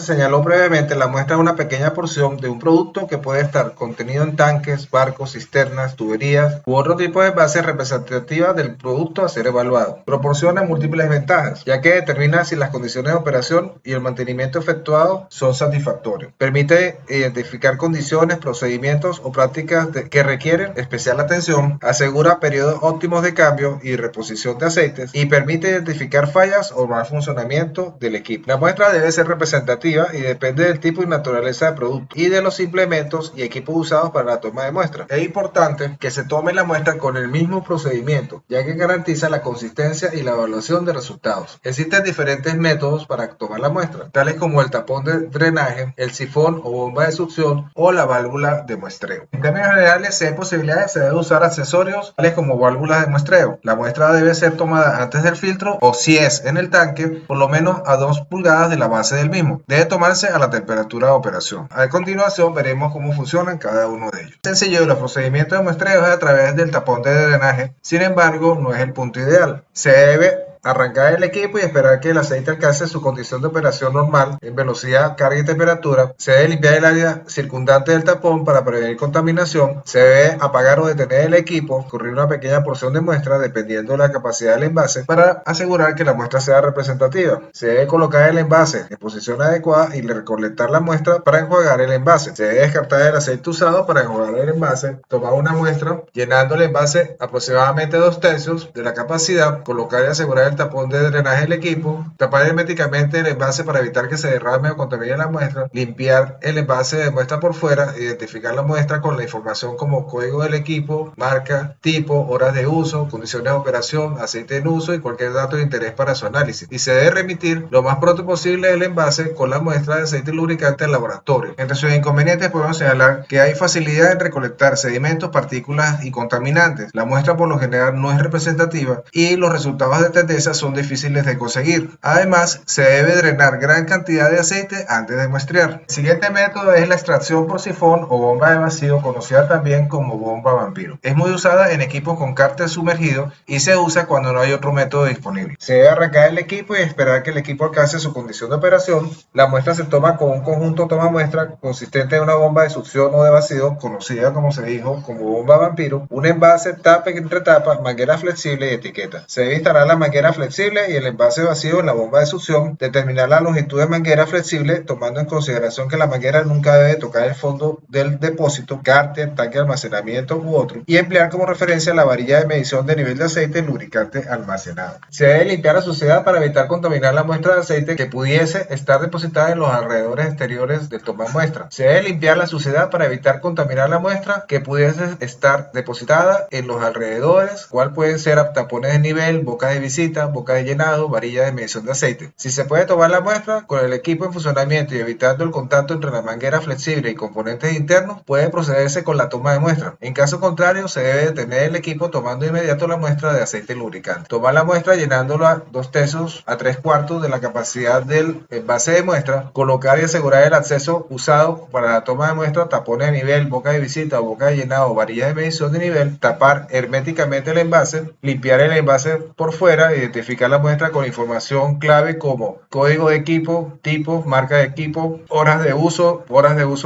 señaló previamente, la muestra es una pequeña porción de un producto que puede estar contenido en tanques, barcos, cisternas, tuberías u otro tipo de base representativa del producto a ser evaluado. Proporciona múltiples ventajas, ya que determina si las condiciones de operación y el mantenimiento efectuado son satisfactorios. Permite identificar condiciones, procedimientos o prácticas que requieren especial atención, asegura periodos óptimos de cambio y reposición de aceites y permite identificar fallas o mal funcionamiento del equipo. La muestra debe ser representativa y depende del tipo y naturaleza del producto y de los implementos y equipos usados para la toma de muestra. Es importante que se tome la muestra con el mismo procedimiento, ya que garantiza la consistencia y la evaluación de resultados. Existen diferentes métodos para tomar la muestra, tales como el tapón de drenaje, el sifón o bomba de succión o la válvula de muestreo. En términos generales, si hay posibilidades, se debe usar accesorios tales como válvulas de muestreo. La muestra debe ser tomada antes del filtro o, si es en el tanque, por lo menos a 2 pulgadas de la base del mismo. Debe tomarse a la temperatura de operación. A continuación veremos cómo funcionan cada uno de ellos. Sencillo, los procedimientos de muestreo es a través del tapón de drenaje, sin embargo no es el punto ideal. Se debe arrancar el equipo y esperar que el aceite alcance su condición de operación normal en velocidad, carga y temperatura. Se debe limpiar el área circundante del tapón para prevenir contaminación. Se debe apagar o detener el equipo, escurrir una pequeña porción de muestra dependiendo de la capacidad del envase para asegurar que la muestra sea representativa. Se debe colocar el envase en posición adecuada y recolectar la muestra para enjuagar el envase. Se debe descartar el aceite usado para enjuagar el envase. Tomar una muestra llenando el envase aproximadamente 2/3 de la capacidad. Colocar y asegurar el tapón de drenaje del equipo, tapar herméticamente el envase para evitar que se derrame o contamine la muestra, limpiar el envase de muestra por fuera, identificar la muestra con la información como código del equipo, marca, tipo, horas de uso, condiciones de operación, aceite en uso y cualquier dato de interés para su análisis. Y se debe remitir lo más pronto posible el envase con la muestra de aceite lubricante al laboratorio. Entre sus inconvenientes podemos señalar que hay facilidad en recolectar sedimentos, partículas y contaminantes. La muestra por lo general no es representativa y los resultados de tendencia son difíciles de conseguir. Además, se debe drenar gran cantidad de aceite antes de muestrear. El siguiente método es la extracción por sifón o bomba de vacío, conocida también como bomba vampiro. Es muy usada en equipos con cárter sumergido y se usa cuando no hay otro método disponible. Se debe arrancar el equipo y esperar que el equipo alcance su condición de operación. La muestra se toma con un conjunto toma muestra consistente en una bomba de succión o de vacío, conocida como se dijo como bomba vampiro, un envase, tapa entre tapas, manguera flexible y etiqueta. Se debe instalar la manguera flexible y el envase vacío en la bomba de succión, determinar la longitud de manguera flexible tomando en consideración que la manguera nunca debe tocar el fondo del depósito, cárter, tanque de almacenamiento u otro, y emplear como referencia la varilla de medición de nivel de aceite lubricante almacenado. Se debe limpiar la suciedad para evitar contaminar la muestra de aceite que pudiese estar depositada en los alrededores exteriores del toma muestra. Se debe limpiar la suciedad para evitar contaminar la muestra que pudiese estar depositada en los alrededores, cual pueden ser tapones de nivel, bocas de visita, boca de llenado, varilla de medición de aceite. Si se puede tomar la muestra con el equipo en funcionamiento y evitando el contacto entre la manguera flexible y componentes internos, puede procederse con la toma de muestra. En caso contrario, se debe detener el equipo tomando de inmediato la muestra de aceite lubricante. Tomar la muestra llenándola a 2/3 a 3/4 de la capacidad del envase de muestra. Colocar y asegurar el acceso usado para la toma de muestra, tapones de nivel, boca de visita o boca de llenado, varilla de medición de nivel. Tapar herméticamente el envase. Limpiar el envase por fuera. Identificar la muestra con información clave como código de equipo, tipo, marca de equipo, horas de uso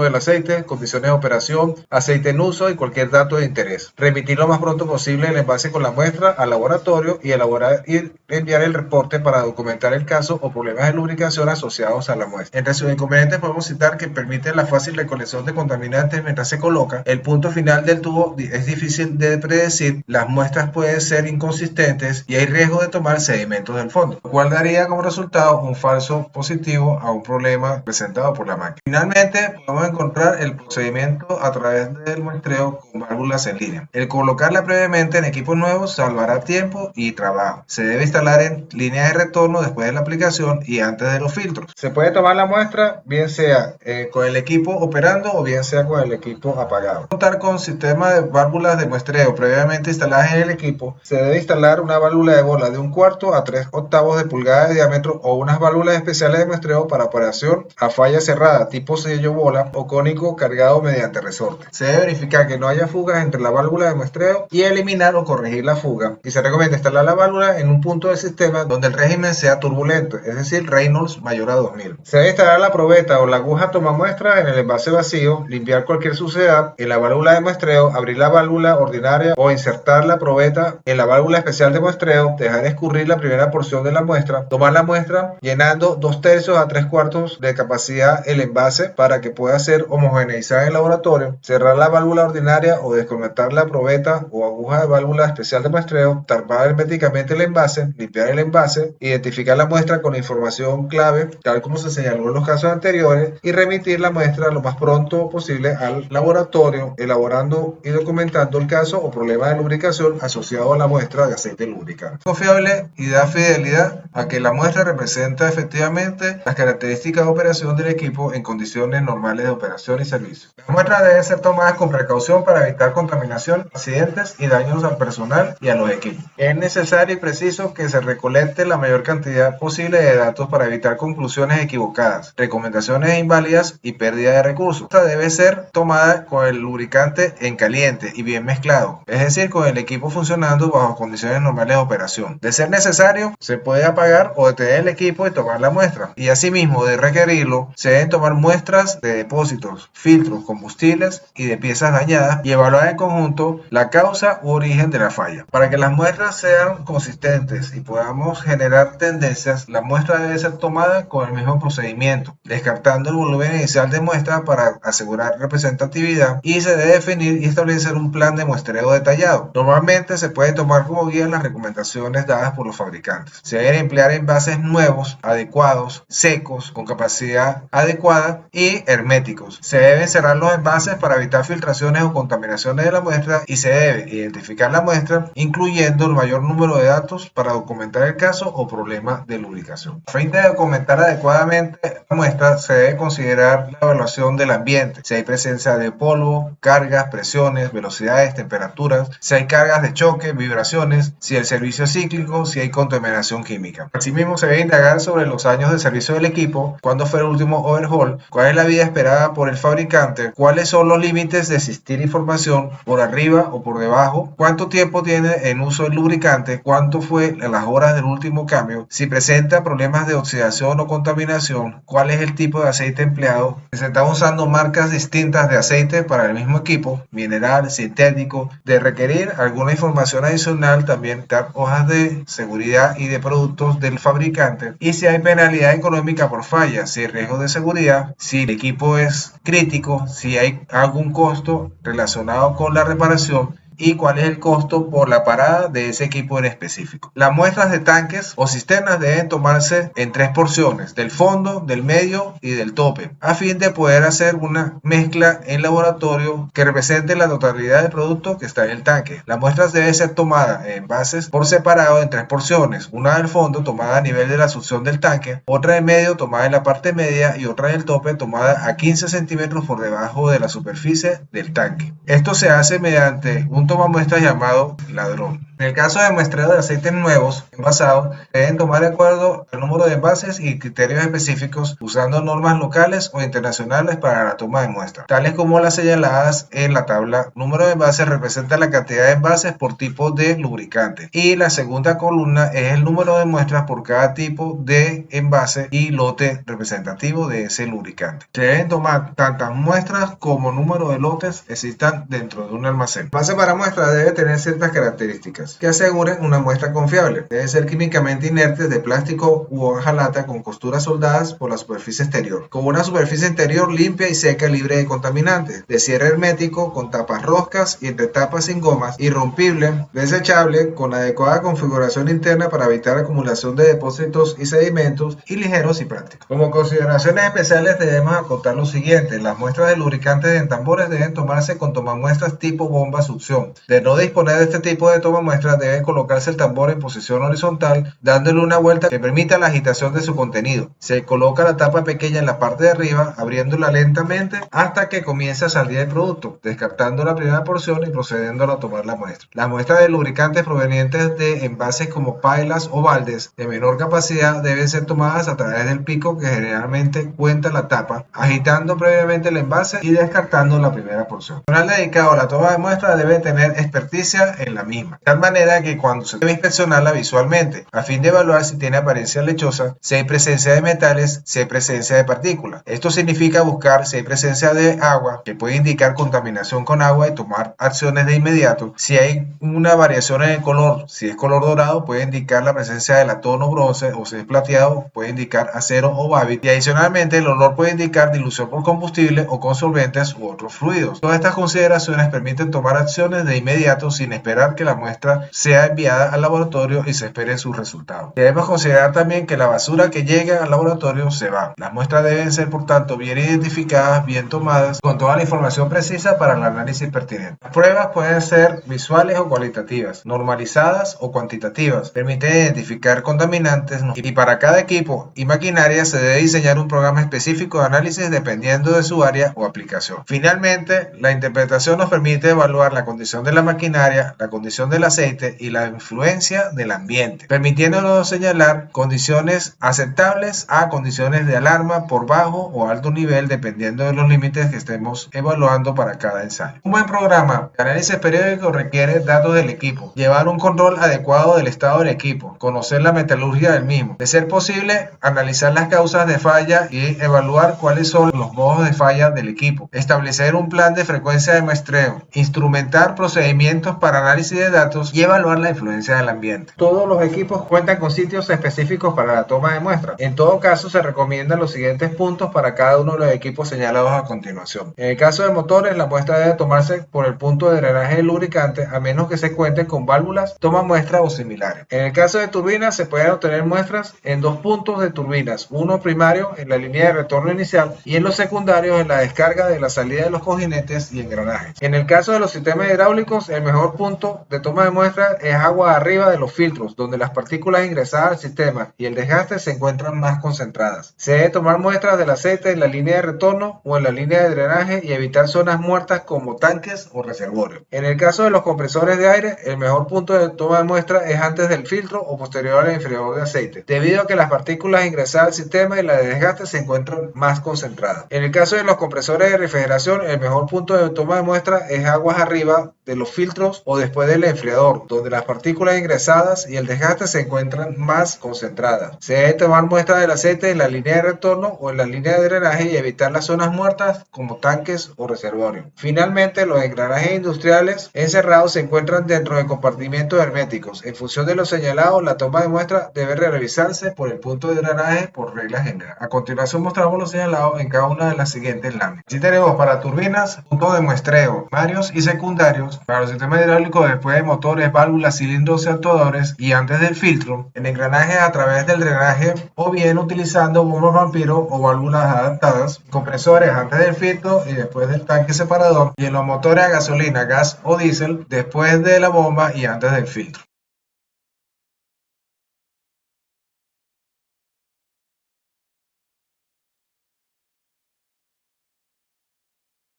del aceite, condiciones de operación, aceite en uso y cualquier dato de interés. Remitir lo más pronto posible el envase con la muestra al laboratorio y elaborar y enviar el reporte para documentar el caso o problemas de lubricación asociados a la muestra. Entre sus inconvenientes podemos citar que permite la fácil recolección de contaminantes mientras se coloca. El punto final del tubo es difícil de predecir, las muestras pueden ser inconsistentes y hay riesgo de tomar sedimentos del fondo, lo cual daría como resultado un falso positivo a un problema presentado por la máquina. Finalmente, podemos encontrar el procedimiento a través del muestreo con válvulas en línea. El colocarla previamente en equipos nuevos salvará tiempo y trabajo. Se debe instalar en líneas de retorno después de la aplicación y antes de los filtros. Se puede tomar la muestra bien sea con el equipo operando o bien sea con el equipo apagado. Contar con sistema de válvulas de muestreo previamente instaladas en el equipo. Se debe instalar una válvula de bola de un 1/4 a 3/8 de pulgada de diámetro o unas válvulas especiales de muestreo para operación a falla cerrada tipo sello bola o cónico cargado mediante resorte. Se debe verificar que no haya fugas entre la válvula de muestreo y eliminar o corregir la fuga, y se recomienda instalar la válvula en un punto del sistema donde el régimen sea turbulento, es decir, Reynolds mayor a 2000. Se debe instalar la probeta o la aguja tomamuestra en el envase vacío, limpiar cualquier suciedad en la válvula de muestreo, abrir la válvula ordinaria o insertar la probeta en la válvula especial de muestreo, dejar escurrir la primera porción de la muestra, tomar la muestra llenando 2/3 a 3/4 de capacidad el envase para que pueda ser homogeneizada en el laboratorio, cerrar la válvula ordinaria o desconectar la probeta o aguja de válvula especial de muestreo, tapar herméticamente el envase, limpiar el envase, identificar la muestra con información clave, tal como se señaló en los casos anteriores, y remitir la muestra lo más pronto posible al laboratorio, elaborando y documentando el caso o problema de lubricación asociado a la muestra de aceite lubricante. Confiable y da fidelidad a que la muestra representa efectivamente las características de operación del equipo en condiciones normales de operación y servicio. Las muestras deben ser tomadas con precaución para evitar contaminación, accidentes y daños al personal y a los equipos. Es necesario y preciso que se recolecte la mayor cantidad posible de datos para evitar conclusiones equivocadas, recomendaciones inválidas y pérdida de recursos. Esta debe ser tomada con el lubricante en caliente y bien mezclado, es decir, con el equipo funcionando bajo condiciones normales de operación. De ser necesario, se puede apagar o detener el equipo y tomar la muestra. Y asimismo, de requerirlo, se deben tomar muestras de depósitos, filtros, combustibles y de piezas dañadas y evaluar en conjunto la causa u origen de la falla. Para que las muestras sean consistentes y podamos generar tendencias, la muestra debe ser tomada con el mismo procedimiento, descartando el volumen inicial de muestra para asegurar representatividad, y se debe definir y establecer un plan de muestreo detallado. Normalmente se puede tomar como guía las recomendaciones dadas por los fabricantes. Se deben emplear envases nuevos, adecuados, secos, con capacidad adecuada y herméticos. Se deben cerrar los envases para evitar filtraciones o contaminaciones de la muestra, y se debe identificar la muestra incluyendo el mayor número de datos para documentar el caso o problema de lubricación. A fin de documentar adecuadamente la muestra, se debe considerar la evaluación del ambiente, si hay presencia de polvo, cargas, presiones, velocidades, temperaturas, si hay cargas de choque, vibraciones, si el servicio es cíclico, si hay contaminación química. Asimismo, se debe indagar sobre los años de servicio del equipo, cuándo fue el último overhaul, cuál es la vida esperada por el fabricante, cuáles son los límites de existir información por arriba o por debajo, cuánto tiempo tiene en uso el lubricante, cuánto fue en las horas del último cambio, si presenta problemas de oxidación o contaminación, cuál es el tipo de aceite empleado, si se están usando marcas distintas de aceite para el mismo equipo, mineral, sintético. De requerir alguna información adicional, también dar hojas de seguridad y de productos del fabricante, y si hay penalidad económica por falla, si hay riesgo de seguridad, si el equipo es crítico, si hay algún costo relacionado con la reparación y cuál es el costo por la parada de ese equipo en específico. Las muestras de tanques o cisternas deben tomarse en 3 porciones, del fondo, del medio y del tope, a fin de poder hacer una mezcla en laboratorio que represente la totalidad del producto que está en el tanque. Las muestras deben ser tomadas en envases por separado en 3 porciones, una del fondo tomada a nivel de la succión del tanque, otra del medio tomada en la parte media y otra del tope tomada a 15 centímetros por debajo de la superficie del tanque. Esto se hace mediante un tomamuestras llamado ladrón. En el caso de muestreo de aceites nuevos envasados, deben tomar de acuerdo al número de envases y criterios específicos usando normas locales o internacionales para la toma de muestras, tales como las señaladas en la tabla. Número de envases representa la cantidad de envases por tipo de lubricante, y la segunda columna es el número de muestras por cada tipo de envase y lote representativo de ese lubricante. Se deben tomar tantas muestras como número de lotes existan dentro de un almacén. El envase para muestra debe tener ciertas características que aseguren una muestra confiable. Debe ser químicamente inerte, de plástico u hojalata con costuras soldadas por la superficie exterior, con una superficie interior limpia y seca, libre de contaminantes, de cierre hermético, con tapas roscas y entre tapas sin gomas, irrompible, desechable, con adecuada configuración interna para evitar acumulación de depósitos y sedimentos, y ligeros y prácticos. Como consideraciones especiales debemos acotar lo siguiente: las muestras de lubricantes en tambores deben tomarse con tomamuestras tipo bomba succión. De no disponer de este tipo de tomamuestras, muestra debe colocarse el tambor en posición horizontal, dándole una vuelta que permita la agitación de su contenido. Se coloca la tapa pequeña en la parte de arriba, abriéndola lentamente hasta que comience a salir el producto, descartando la primera porción y procediendo a tomar la muestra. Las muestras de lubricantes provenientes de envases como pailas o baldes de menor capacidad deben ser tomadas a través del pico que generalmente cuenta la tapa, agitando previamente el envase y descartando la primera porción. El personal dedicado a la toma de muestra debe tener experticia en la misma, de tal manera que cuando se debe inspeccionarla visualmente, a fin de evaluar si tiene apariencia lechosa, si hay presencia de metales, si hay presencia de partículas. Esto significa buscar si hay presencia de agua, que puede indicar contaminación con agua y tomar acciones de inmediato. Si hay una variación en el color, si es color dorado, puede indicar la presencia de latón o bronce, o si es plateado, puede indicar acero o babit. Y adicionalmente, el olor puede indicar dilución por combustible o con solventes u otros fluidos. Todas estas consideraciones permiten tomar acciones de inmediato sin esperar que la muestra sea enviada al laboratorio y se espere sus resultados. Debemos considerar también que la basura que llega al laboratorio se va. Las muestras deben ser, por tanto, bien identificadas, bien tomadas, con toda la información precisa para el análisis pertinente. Las pruebas pueden ser visuales o cualitativas, normalizadas o cuantitativas. Permiten identificar contaminantes y para cada equipo y maquinaria se debe diseñar un programa específico de análisis dependiendo de su área o aplicación. Finalmente, la interpretación nos permite evaluar la condición de la maquinaria, la condición del aceite y la influencia del ambiente, permitiéndonos señalar condiciones aceptables a condiciones de alarma por bajo o alto nivel dependiendo de los límites que estemos evaluando para cada ensayo. Un buen programa de análisis periódico requiere datos del equipo, llevar un control adecuado del estado del equipo, conocer la metalurgia del mismo, de ser posible analizar las causas de falla y evaluar cuáles son los modos de falla del equipo, establecer un plan de frecuencia de muestreo, instrumentar procedimientos para análisis de datos y evaluar la influencia del ambiente. Todos los equipos cuentan con sitios específicos para la toma de muestras. En todo caso, se recomiendan los siguientes puntos para cada uno de los equipos señalados a continuación. En el caso de motores, la muestra debe tomarse por el punto de drenaje del lubricante, a menos que se cuente con válvulas, toma muestra o similares. En el caso de turbinas, se pueden obtener muestras en dos puntos de turbinas, uno primario en la línea de retorno inicial y en los secundarios en la descarga de la salida de los cojinetes y engranajes. En el caso de los sistemas hidráulicos, el mejor punto de toma de muestras es agua arriba de los filtros, donde las partículas ingresadas al sistema y el desgaste se encuentran más concentradas. Se debe tomar muestras del aceite en la línea de retorno o en la línea de drenaje y evitar zonas muertas como tanques o reservorios. En el caso de los compresores de aire, el mejor punto de toma de muestra es antes del filtro o posterior al enfriador de aceite, debido a que las partículas ingresadas al sistema y la de desgaste se encuentran más concentradas. En el caso de los compresores de refrigeración, el mejor punto de toma de muestra es aguas arriba de los filtros o después del enfriador, donde las partículas ingresadas y el desgaste se encuentran más concentradas. Se debe tomar muestras del aceite en la línea de retorno o en la línea de drenaje y evitar las zonas muertas como tanques o reservorios. Finalmente, los engranajes industriales encerrados se encuentran dentro de compartimentos herméticos. En función de lo señalado, la toma de muestra debe realizarse por el punto de drenaje por regla general. A continuación mostramos lo señalado en cada una de las siguientes láminas. Aquí tenemos para turbinas, puntos de muestreo primarios y secundarios, para los sistemas hidráulicos después de motores, válvulas, cilindros y actuadores y antes del filtro, en engranajes a través del drenaje o bien utilizando bombas vampiro o válvulas adaptadas, compresores antes del filtro y después del tanque separador y en los motores a gasolina, gas o diésel después de la bomba y antes del filtro.